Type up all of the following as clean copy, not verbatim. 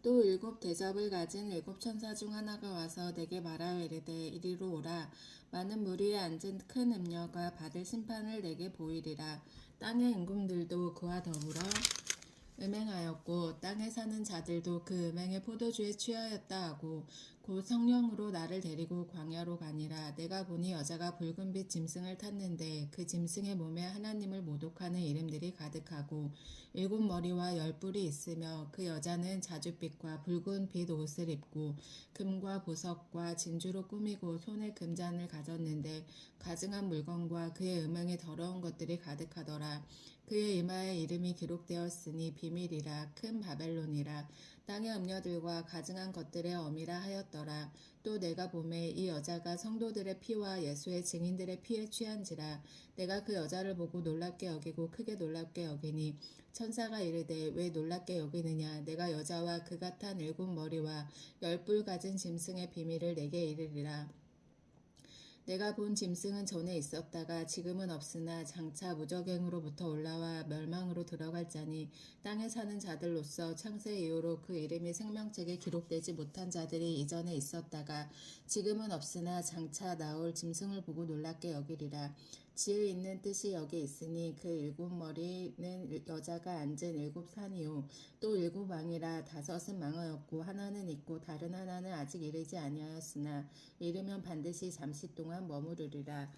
또 일곱 대접을 가진 일곱 천사 중 하나가 와서 내게 말하여 이르되 이리로 오라. 많은 무리에 앉은 큰 음녀가 받을 심판을 내게 보이리라. 땅의 임금들도 그와 더불어 음행하였고 땅에 사는 자들도 그 음행의 포도주에 취하였다 하고 곧 성령으로 나를 데리고 광야로 가니라. 내가 보니 여자가 붉은빛 짐승을 탔는데 그 짐승의 몸에 하나님을 모독하는 이름들이 가득하고 일곱 머리와 열 뿔이 있으며 그 여자는 자줏빛과 붉은빛 옷을 입고 금과 보석과 진주로 꾸미고 손에 금잔을 가졌는데 가증한 물건과 그의 음행에 더러운 것들이 가득하더라. 그의 이마에 이름이 기록되었으니 비밀이라 큰 바벨론이라 땅의 음녀들과 가증한 것들의 어미라 하였더라. 또 내가 보매 이 여자가 성도들의 피와 예수의 증인들의 피에 취한지라. 내가 그 여자를 보고 놀랍게 여기고 크게 놀랍게 여기니 천사가 이르되 왜 놀랍게 여기느냐. 내가 여자와 그가 탄 일곱 머리와 열 뿔 가진 짐승의 비밀을 내게 이르리라. 내가 본 짐승은 전에 있었다가 지금은 없으나 장차 무적행으로부터 올라와 멸망으로 들어갈 자니 땅에 사는 자들로서 창세 이후로 그 이름이 생명책에 기록되지 못한 자들이 이전에 있었다가 지금은 없으나 장차 나올 짐승을 보고 놀랍게 여기리라. 지혜 있는 뜻이 여기 있으니 그 일곱 머리는 여자가 앉은 일곱 산이요 또 일곱 왕이라 다섯은 망하였고 하나는 있고 다른 하나는 아직 이르지 아니하였으나 이르면 반드시 잠시 동안 머무르리라.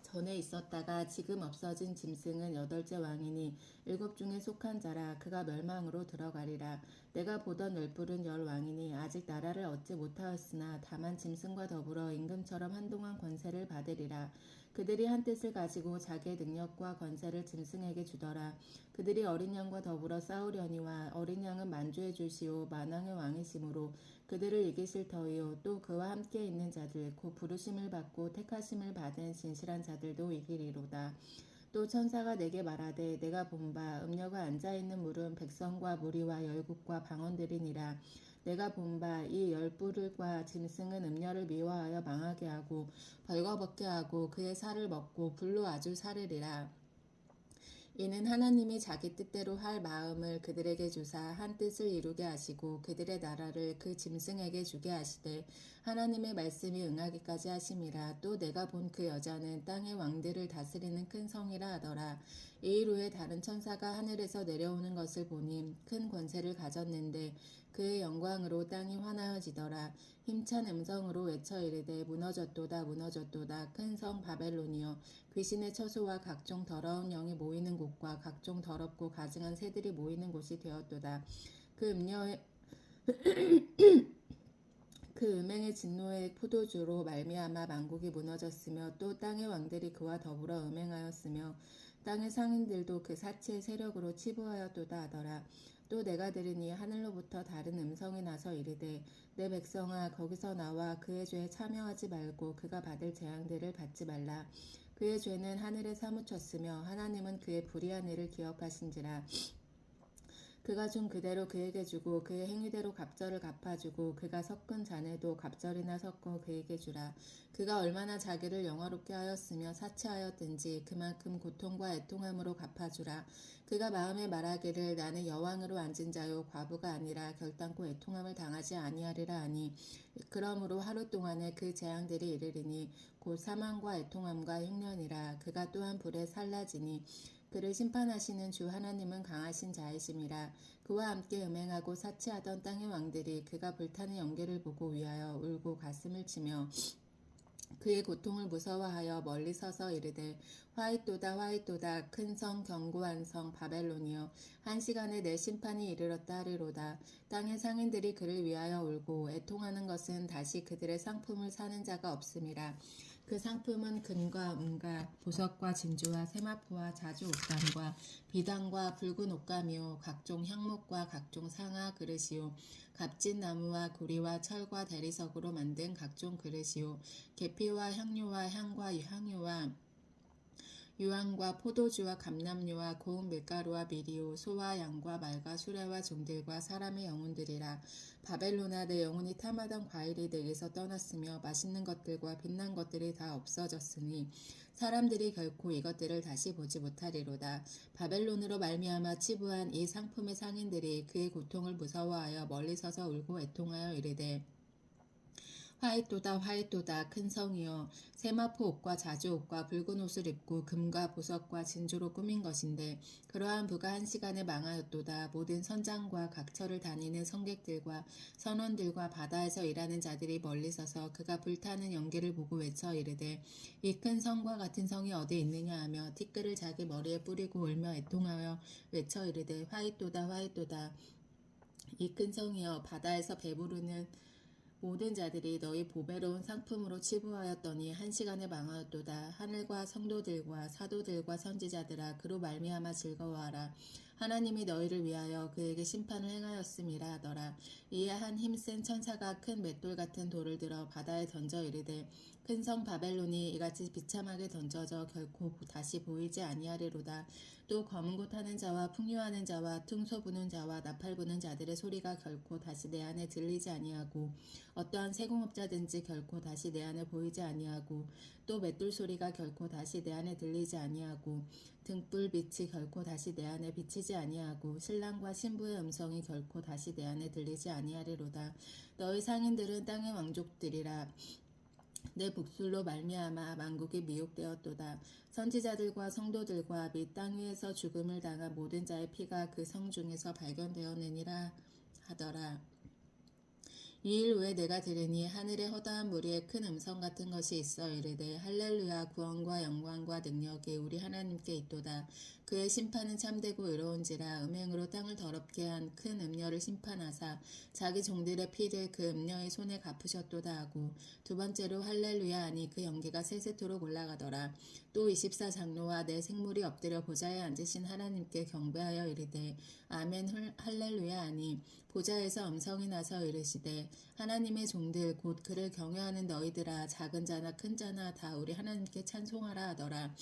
전에 있었다가 지금 없어진 짐승은 여덟째 왕이니 일곱 중에 속한 자라. 그가 멸망으로 들어가리라. 내가 보던 열뿔은 열 왕이니 아직 나라를 얻지 못하였으나 다만 짐승과 더불어 임금처럼 한동안 권세를 받으리라. 그들이 한 뜻을 가지고 자기의 능력과 권세를 짐승에게 주더라. 그들이 어린 양과 더불어 싸우려니와 어린 양은 만주의 주시오 만왕의 왕이시므로 그들을 이기실 터이요 또 그와 함께 있는 자들 곧 부르심을 받고 택하심을 받은 진실한 자들도 이기리로다. 또 천사가 내게 말하되 내가 본 바 음녀가 앉아있는 물은 백성과 무리와 열국과 방언들이니라. 내가 본 바 이 열 뿔과 짐승은 음녀를 미워하여 망하게 하고 벌거벗게 하고 그의 살을 먹고 불로 아주 사르리라. 이는 하나님이 자기 뜻대로 할 마음을 그들에게 주사 한 뜻을 이루게 하시고 그들의 나라를 그 짐승에게 주게 하시되 하나님의 말씀이 응하기까지 하심이라. 또 내가 본 그 여자는 땅의 왕들을 다스리는 큰 성이라 하더라. 이일 후에 다른 천사가 하늘에서 내려오는 것을 보니 큰 권세를 가졌는데 그의 영광으로 땅이 환하여지더라. 힘찬 음성으로 외쳐 이르되 무너졌도다 무너졌도다 큰 성 바벨론이여 귀신의 처소와 각종 더러운 영이 모이는 곳과 각종 더럽고 가증한 새들이 모이는 곳이 되었도다. 그 음녀의 그 음행의 진노의 포도주로 말미암아 만국이 무너졌으며 또 땅의 왕들이 그와 더불어 음행하였으며 땅의 상인들도 그 사치의 세력으로 치부하였도다 하더라. 또 내가 들으니 하늘로부터 다른 음성이 나서 이르되 내 백성아 거기서 나와 그의 죄에 참여하지 말고 그가 받을 재앙들을 받지 말라. 그의 죄는 하늘에 사무쳤으며 하나님은 그의 불의한 일을 기억하신지라. 그가 준 그대로 그에게 주고 그의 행위대로 갑절을 갚아주고 그가 섞은 잔에도 갑절이나 섞어 그에게 주라. 그가 얼마나 자기를 영화롭게 하였으며 사치하였든지 그만큼 고통과 애통함으로 갚아주라. 그가 마음에 말하기를 나는 여왕으로 앉은 자요 과부가 아니라 결단코 애통함을 당하지 아니하리라 하니 그러므로 하루 동안에 그 재앙들이 이르리니 곧 사망과 애통함과 흉년이라. 그가 또한 불에 살라지니 그를 심판하시는 주 하나님은 강하신 자이심이라. 그와 함께 음행하고 사치하던 땅의 왕들이 그가 불타는 연기를 보고 위하여 울고 가슴을 치며 그의 고통을 무서워하여 멀리 서서 이르되 화이또다 화이또다 큰 성 견고한 성 바벨론이여 한 시간에 내 심판이 이르렀다 하리로다. 땅의 상인들이 그를 위하여 울고 애통하는 것은 다시 그들의 상품을 사는 자가 없음이라. 그 상품은 금과 은과 보석과 진주와 세마포와 자주 옷감과 비단과 붉은 옷감이요 각종 향목과 각종 상아 그릇이요 값진 나무와 구리와 철과 대리석으로 만든 각종 그릇이요 계피와 향료와 향과 향유와 유황과 포도주와 감람류와 고운 밀가루와 미리오 소와 양과 말과 수레와 종들과 사람의 영혼들이라. 바벨론아, 내 영혼이 탐하던 과일이 내게서 떠났으며 맛있는 것들과 빛난 것들이 다 없어졌으니 사람들이 결코 이것들을 다시 보지 못하리로다. 바벨론으로 말미암아 치부한 이 상품의 상인들이 그의 고통을 무서워하여 멀리 서서 울고 애통하여 이르되 화이토다 화이토다 큰 성이여, 세마포 옷과 자주 옷과 붉은 옷을 입고 금과 보석과 진주로 꾸민 것인데 그러한 부가 한 시간에 망하였도다. 모든 선장과 각처를 다니는 성객들과 선원들과 바다에서 일하는 자들이 멀리 서서 그가 불타는 연기를 보고 외쳐 이르되 이 큰 성과 같은 성이 어디 있느냐 하며 티끌을 자기 머리에 뿌리고 울며 애통하여 외쳐 이르되 화이토다 화이토다 이 큰 성이여, 바다에서 배부르는 모든 자들이 너희 보배로운 상품으로 치부하였더니 한 시간에 망하였도다. 하늘과 성도들과 사도들과 선지자들아, 그로 말미암아 즐거워하라. 하나님이 너희를 위하여 그에게 심판을 행하였음이라 하더라. 이에 한 힘센 천사가 큰 맷돌 같은 돌을 들어 바다에 던져 이르되 큰 성 바벨론이 이같이 비참하게 던져져 결코 다시 보이지 아니하리로다. 또 검은 곳 하는 자와 풍요하는 자와 퉁소 부는 자와 나팔 부는 자들의 소리가 결코 다시 내 안에 들리지 아니하고 어떠한 세공업자든지 결코 다시 내 안에 보이지 아니하고 또 맷돌 소리가 결코 다시 내 안에 들리지 아니하고 등불 빛이 결코 다시 내 안에 비치지 아니하고 신랑과 신부의 음성이 결코 다시 내 안에 들리지 아니하리로다. 너희 상인들은 땅의 왕족들이라. 내 복술로 말미암아 만국이 미혹되었도다. 선지자들과 성도들과 및 땅 위에서 죽음을 당한 모든 자의 피가 그 성 중에서 발견되었느니라 하더라. 이 일 후에 내가 들으니 하늘의 허다한 무리에 큰 음성 같은 것이 있어 이르되 할렐루야, 구원과 영광과 능력이 우리 하나님께 있도다. 그의 심판은 참되고 의로운지라. 음행으로 땅을 더럽게 한 큰 음녀를 심판하사 자기 종들의 피를 그 음녀의 손에 갚으셨도다 하고 두 번째로 할렐루야 하니 그 연기가 세세토록 올라가더라. 또 24장로와 내 생물이 엎드려 보좌에 앉으신 하나님께 경배하여 이르되 아멘 할렐루야 하니 보좌에서 음성이 나서 이르시되 하나님의 종들 곧 그를 경외하는 너희들아, 작은 자나 큰 자나 다 우리 하나님께 찬송하라 하더라.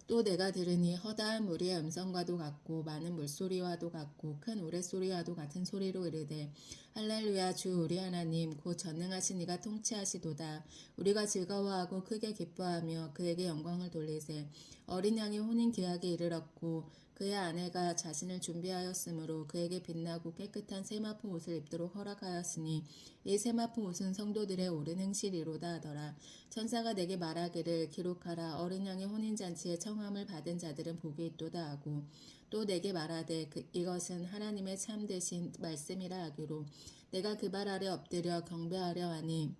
또 내가 들으니 허다한 무리의 음성과도 같고 많은 물소리와도 같고 큰 우레소리와도 같은 소리로 이르되 할렐루야, 주 우리 하나님 곧 전능하신 이가 통치하시도다. 우리가 즐거워하고 크게 기뻐하며 그에게 영광을 돌리세. 어린 양이 혼인 기약에 이르렀고 그의 아내가 자신을 준비하였으므로 그에게 빛나고 깨끗한 세마포 옷을 입도록 허락하였으니 이 세마포 옷은 성도들의 옳은 행실이로다 하더라. 천사가 내게 말하기를 기록하라. 어린 양의 혼인잔치에 청함을 받은 자들은 복이 있도다 하고 또 내게 말하되 이것은 하나님의 참되신 말씀이라 하기로 내가 그 발 아래 엎드려 경배하려 하니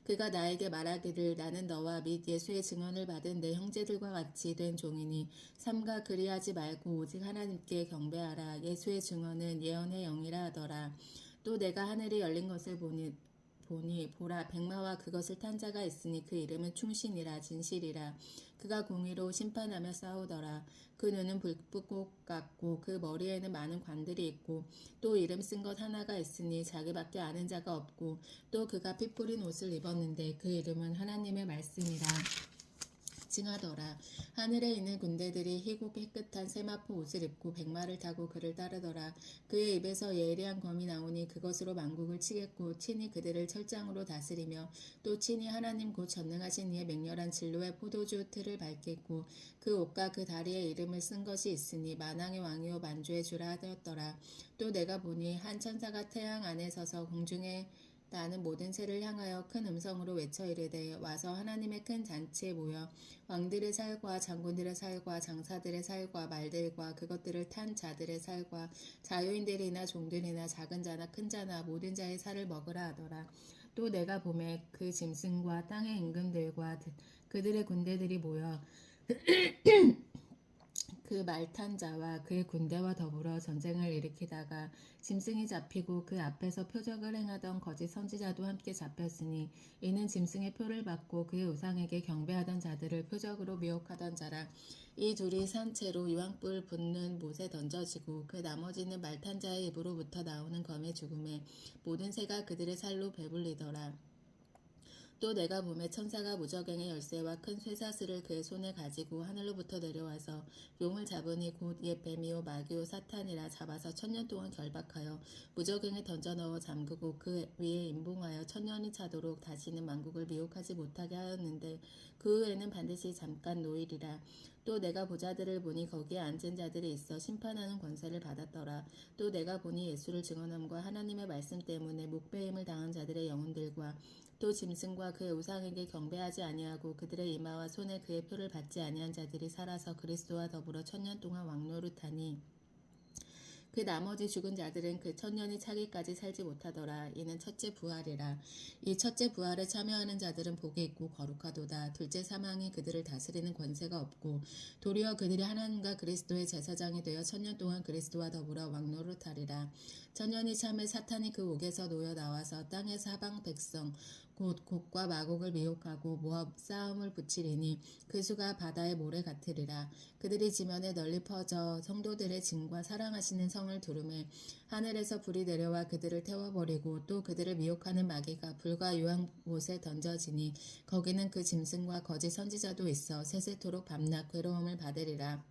그가 나에게 말하기를 나는 너와 및 예수의 증언을 받은 내 형제들과 같이 된 종이니 삼가 그리하지 말고 오직 하나님께 경배하라. 예수의 증언은 예언의 영이라 하더라. 또 내가 하늘이 열린 것을 보니 보라, 백마와 그것을 탄 자가 있으니 그 이름은 충신이라 진실이라. 그가 공의로 심판하며 싸우더라. 그 눈은 불꽃 같고 그 머리에는 많은 관들이 있고 또 이름 쓴 것 하나가 있으니 자기밖에 아는 자가 없고 또 그가 피 뿌린 옷을 입었는데 그 이름은 하나님의 말씀이라 징하더라. 하늘에 있는 군대들이 희고 깨끗한 세마포 옷을 입고 백마를 타고 그를 따르더라. 그의 입에서 예리한 검이 나오니 그것으로 만국을 치겠고 친히 그들을 철장으로 다스리며 또 친히 하나님 곧 전능하신 이의 맹렬한 진로의 포도주 틀을 밟겠고 그 옷과 그 다리에 이름을 쓴 것이 있으니 만왕의 왕이요 만주의 주라 하였더라. 또 내가 보니 한 천사가 태양 안에 서서 공중에 나는 모든 새를 향하여 큰 음성으로 외쳐 이르되 와서 하나님의 큰 잔치에 모여 왕들의 살과 장군들의 살과 장사들의 살과 말들과 그것들을 탄 자들의 살과 자유인들이나 종들이나 작은 자나 큰 자나 모든 자의 살을 먹으라 하더라. 또 내가 보매 그 짐승과 땅의 임금들과 그들의 군대들이 모여 그 말탄 자와 그의 군대와 더불어 전쟁을 일으키다가 짐승이 잡히고 그 앞에서 표적을 행하던 거짓 선지자도 함께 잡혔으니 이는 짐승의 표를 받고 그의 우상에게 경배하던 자들을 표적으로 미혹하던 자라. 이 둘이 산 채로 유황불 붙는 못에 던져지고 그 나머지는 말탄 자의 입으로부터 나오는 검의 죽음에 모든 새가 그들의 살로 배불리더라. 또 내가 보매 천사가 무저갱의 열쇠와 큰 쇠사슬을 그의 손에 가지고 하늘로부터 내려와서 용을 잡으니 곧 옛 뱀이요 마귀요 사탄이라 잡아서 1000년 동안 결박하여 무저갱에 던져 넣어 잠그고 그 위에 임봉하여 1000년이 차도록 다시는 만국을 미혹하지 못하게 하였는데 그 후에는 반드시 잠깐 노일이라. 또 내가 보자들을 보니 거기에 앉은 자들이 있어 심판하는 권세를 받았더라. 또 내가 보니 예수를 증언함과 하나님의 말씀 때문에 목배임을 당한 자들의 영혼들과 또 짐승과 그의 우상에게 경배하지 아니하고 그들의 이마와 손에 그의 표를 받지 아니한 자들이 살아서 그리스도와 더불어 1000년 동안 왕노릇하니 그 나머지 죽은 자들은 그 1000년이 차기까지 살지 못하더라. 이는 첫째 부활이라. 이 첫째 부활에 참여하는 자들은 복이 있고 거룩하도다. 둘째 사망이 그들을 다스리는 권세가 없고 도리어 그들이 하나님과 그리스도의 제사장이 되어 1000년 동안 그리스도와 더불어 왕노릇하리라. 1000년이 참에 사탄이 그 옥에서 놓여 나와서 땅의 사방 백성 곧 곡과 마곡을 미혹하고 모아 싸움을 붙이리니 그 수가 바다의 모래 같으리라. 그들이 지면에 널리 퍼져 성도들의 증과 사랑하시는 성을 두르매 하늘에서 불이 내려와 그들을 태워버리고 또 그들을 미혹하는 마귀가 불과 유황 못에 던져지니 거기는 그 짐승과 거짓 선지자도 있어 세세토록 밤낮 괴로움을 받으리라.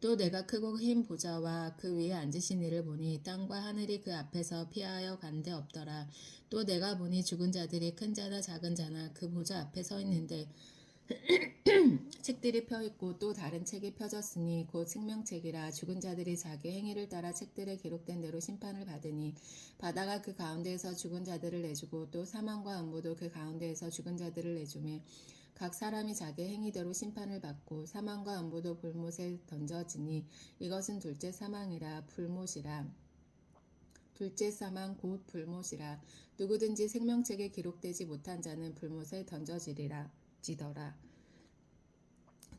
또 내가 크고 흰 보좌와 그 위에 앉으신 이를 보니 땅과 하늘이 그 앞에서 피하여 간 데 없더라. 또 내가 보니 죽은 자들이 큰 자나 작은 자나 그 보좌 앞에 서 있는데 책들이 펴있고 또 다른 책이 펴졌으니 곧 생명책이라. 죽은 자들이 자기 행위를 따라 책들에 기록된 대로 심판을 받으니 바다가 그 가운데에서 죽은 자들을 내주고 또 사망과 음부도 그 가운데에서 죽은 자들을 내주매 각 사람이 자기 행위대로 심판을 받고 사망과 음부도 불못에 던져지니 이것은 둘째 사망이라. 불못이라. 둘째 사망 곧 불못이라. 누구든지 생명책에 기록되지 못한 자는 불못에 던져지리라. 지더라.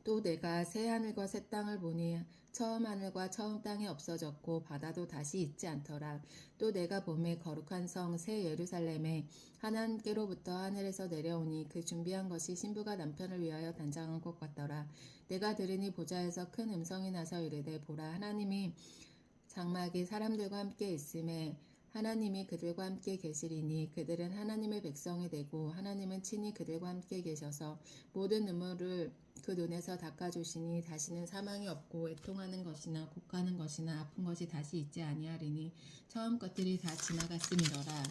또 내가 새 하늘과 새 땅을 보니 처음 하늘과 처음 땅이 없어졌고 바다도 다시 있지 않더라. 또 내가 보매 거룩한 성 새 예루살렘에 하나님께로부터 하늘에서 내려오니 그 준비한 것이 신부가 남편을 위하여 단장한 것 같더라. 내가 들으니 보좌에서 큰 음성이 나서 이르되 보라 하나님이 장막이 사람들과 함께 있음에 하나님이 그들과 함께 계시리니 그들은 하나님의 백성이 되고 하나님은 친히 그들과 함께 계셔서 모든 눈물을 그 눈에서 닦아주시니 다시는 사망이 없고 애통하는 것이나 곡하는 것이나 아픈 것이 다시 있지 아니하리니 처음 것들이 다 지나갔음이로라.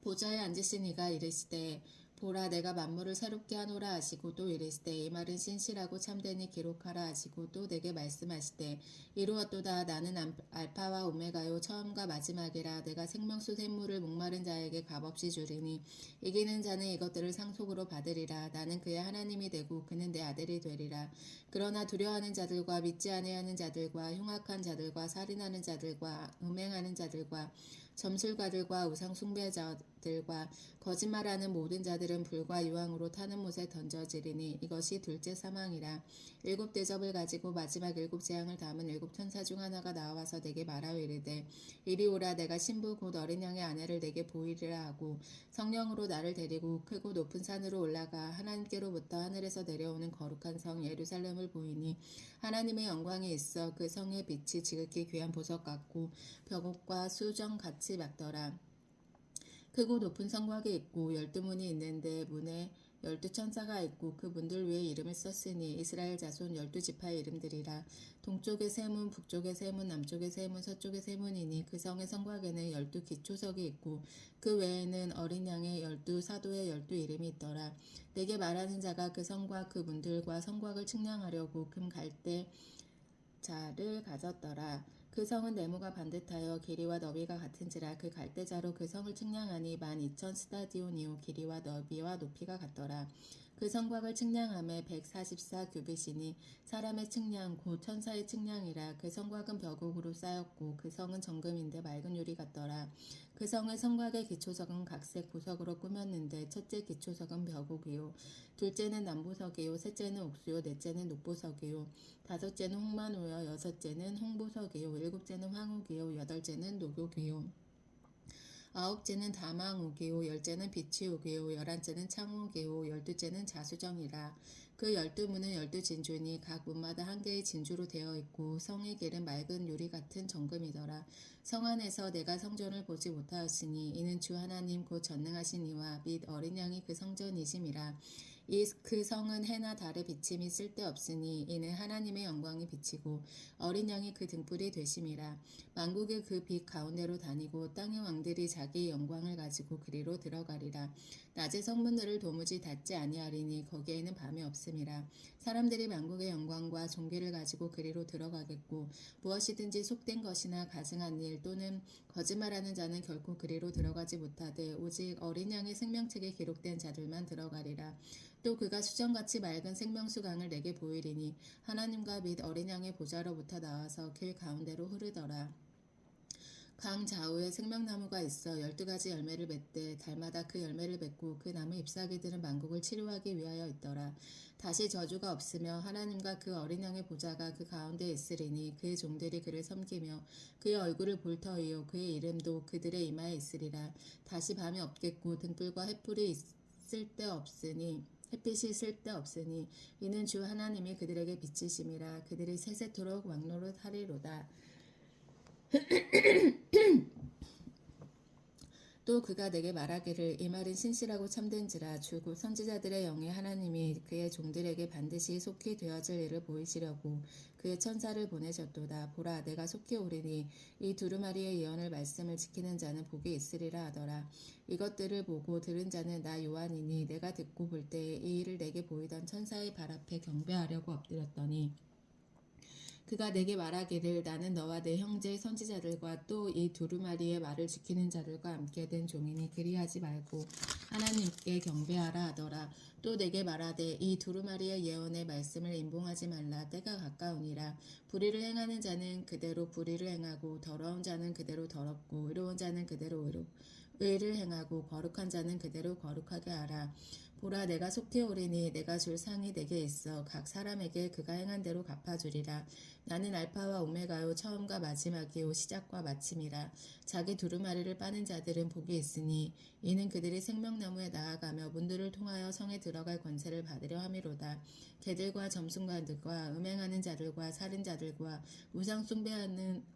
보좌에 앉으신 이가 이르시되 보라 내가 만물을 새롭게 하노라 하시고 또 이르시되 이 말은 신실하고 참되니 기록하라 하시고 또 내게 말씀하시되 이루었도다. 나는 알파와 오메가요 처음과 마지막이라. 내가 생명수 샘물을 목마른 자에게 값없이 주리니 이기는 자는 이것들을 상속으로 받으리라. 나는 그의 하나님이 되고 그는 내 아들이 되리라. 그러나 두려워하는 자들과 믿지 아니하는 자들과 흉악한 자들과 살인하는 자들과 음행하는 자들과 점술가들과 우상 숭배자들과 거짓말하는 모든 자들은 불과 유황으로 타는 못에 던져지리니 이것이 둘째 사망이라. 일곱 대접을 가지고 마지막 일곱 재앙을 담은 일곱 천사 중 하나가 나와서 내게 말하여 이르되 이리 오라. 내가 신부 곧 어린 양의 아내를 내게 보이리라 하고 성령으로 나를 데리고 크고 높은 산으로 올라가 하나님께로부터 하늘에서 내려오는 거룩한 성 예루살렘을 보이니 하나님의 영광이 있어 그 성의 빛이 지극히 귀한 보석 같고 벽옥과 수정 같이 막더라. 크고 높은 성곽이 있고 12문이 있는데 문에 12천사가 있고 그 문들 위에 이름을 썼으니 이스라엘 자손 12지파의 이름들이라. 동쪽의 세 문, 북쪽의 세 문, 남쪽의 세 문, 서쪽의 세 문이니 그 성의 성곽에는 12기초석이 있고 그 외에는 어린 양의 12사도의 12이름이 있더라. 내게 말하는 자가 그 성과 그 문들과 성곽을 측량하려고 금 갈대 자를 가졌더라. 그 성은 네모가 반듯하여 길이와 너비가 같은지라. 그 갈대자로 그 성을 측량하니 12,000 스타디온이요 길이와 너비와 높이가 같더라. 그 성곽을 측량함에 144 규빗이니 사람의 측량 곧 천사의 측량이라. 그 성곽은 벽옥으로 쌓였고 그 성은 정금인데 맑은 유리 같더라. 그 성의 성곽의 기초석은 각색 보석으로 꾸몄는데 첫째 기초석은 벽옥이요 둘째는 남보석이요 셋째는 옥수요 넷째는 녹보석이요 다섯째는 홍만호요 여섯째는 홍보석이요 일곱째는 황옥이요 여덟째는 녹옥이요 아홉째는 다망옥이요 열째는 비치옥이요 열한째는 창옥이요 열두째는 자수정이라. 그 12문은 12진주니 각 문마다 한 개의 진주로 되어 있고 성의 길은 맑은 유리 같은 정금이더라. 성 안에서 내가 성전을 보지 못하였으니 이는 주 하나님 곧 전능하신 이와 및 어린 양이 그 성전이심이라. 그 성은 해나 달의 비침이 쓸데없으니 이는 하나님의 영광이 비치고 어린 양이 그 등불이 되심이라. 만국의 그 빛 가운데로 다니고 땅의 왕들이 자기의 영광을 가지고 그리로 들어가리라. 낮의 성문들을 도무지 닫지 아니하리니 거기에는 밤이 없음이라. 사람들이 만국의 영광과 존귀를 가지고 그리로 들어가겠고 무엇이든지 속된 것이나 가증한 일 또는 거짓말하는 자는 결코 그리로 들어가지 못하되 오직 어린 양의 생명책에 기록된 자들만 들어가리라. 또 그가 수정같이 맑은 생명수강을 내게 보이리니 하나님과 및 어린 양의 보좌로부터 나와서 길 가운데로 흐르더라. 강 좌우에 생명나무가 있어 12가지 열매를 맺되 달마다 그 열매를 맺고 그 나무 잎사귀들은 만국을 치료하기 위하여 있더라. 다시 저주가 없으며 하나님과 그 어린 양의 보좌가 그 가운데 있으리니 그의 종들이 그를 섬기며 그의 얼굴을 볼 터이요 그의 이름도 그들의 이마에 있으리라. 다시 밤이 없겠고 등불과 햇빛이 쓸데없으니 이는 주 하나님이 그들에게 비치심이라. 그들이 세세토록 왕노릇하리로다. 또 그가 내게 말하기를 이 말은 신실하고 참된지라. 주 곧 선지자들의 영의 하나님이 그의 종들에게 반드시 속히 되어질 일을 보이시려고 그의 천사를 보내셨도다. 보라 내가 속히 오리니 이 두루마리의 예언을 말씀을 지키는 자는 복이 있으리라 하더라. 이것들을 보고 들은 자는 나 요한이니 내가 듣고 볼 때에 이 일을 내게 보이던 천사의 발 앞에 경배하려고 엎드렸더니 그가 내게 말하기를 나는 너와 내 형제 선지자들과 또 이 두루마리의 말을 지키는 자들과 함께 된 종이니 그리하지 말고 하나님께 경배하라 하더라. 또 내게 말하되 이 두루마리의 예언의 말씀을 임봉하지 말라. 때가 가까우니라. 불의를 행하는 자는 그대로 불의를 행하고 더러운 자는 그대로 더럽고 의로운 자는 그대로 의를 행하고 거룩한 자는 그대로 거룩하게 하라. 보라 내가 속히 오리니 내가 줄 상이 내게 있어 각 사람에게 그가 행한 대로 갚아주리라. 나는 알파와 오메가요 처음과 마지막이요 시작과 마침이라. 자기 두루마리를 빠는 자들은 복이 있으니 이는 그들이 생명나무에 나아가며 문들을 통하여 성에 들어갈 권세를 받으려 함이로다. 개들과 점순관들과 음행하는 자들과 살인자들과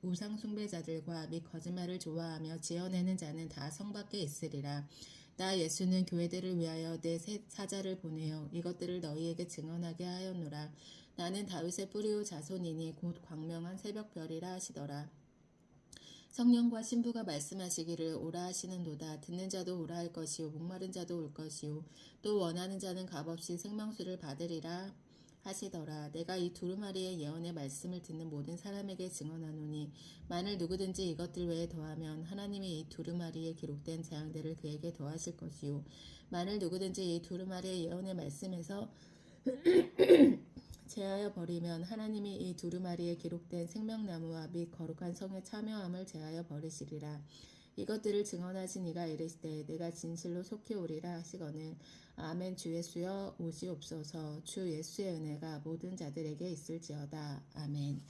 우상숭배자들과 및 거짓말을 좋아하며 지어내는 자는 다 성 밖에 있으리라. 나 예수는 교회들을 위하여 내 사자를 보내어 이것들을 너희에게 증언하게 하였노라. 나는 다윗의 뿌리요 자손이니 곧 광명한 새벽별이라 하시더라. 성령과 신부가 말씀하시기를 오라 하시는도다. 듣는 자도 오라 할 것이요 목마른 자도 올 것이요 또 원하는 자는 값없이 생명수를 받으리라 하시더라. 내가 이 두루마리의 예언의 말씀을 듣는 모든 사람에게 증언하노니 만일 누구든지 이것들 외에 더하면 하나님이 이 두루마리에 기록된 재앙들을 그에게 더하실 것이요 만일 누구든지 이 두루마리의 예언의 말씀에서 제하여 버리면 하나님이 이 두루마리에 기록된 생명나무와 및 거룩한 성의 참여함을 제하여 버리시리라. 이것들을 증언하신 이가 이르시되 내가 진실로 속히 오리라 하시거늘 아멘. 주 예수여 오시옵소서. 주 예수의 은혜가 모든 자들에게 있을지어다. 아멘.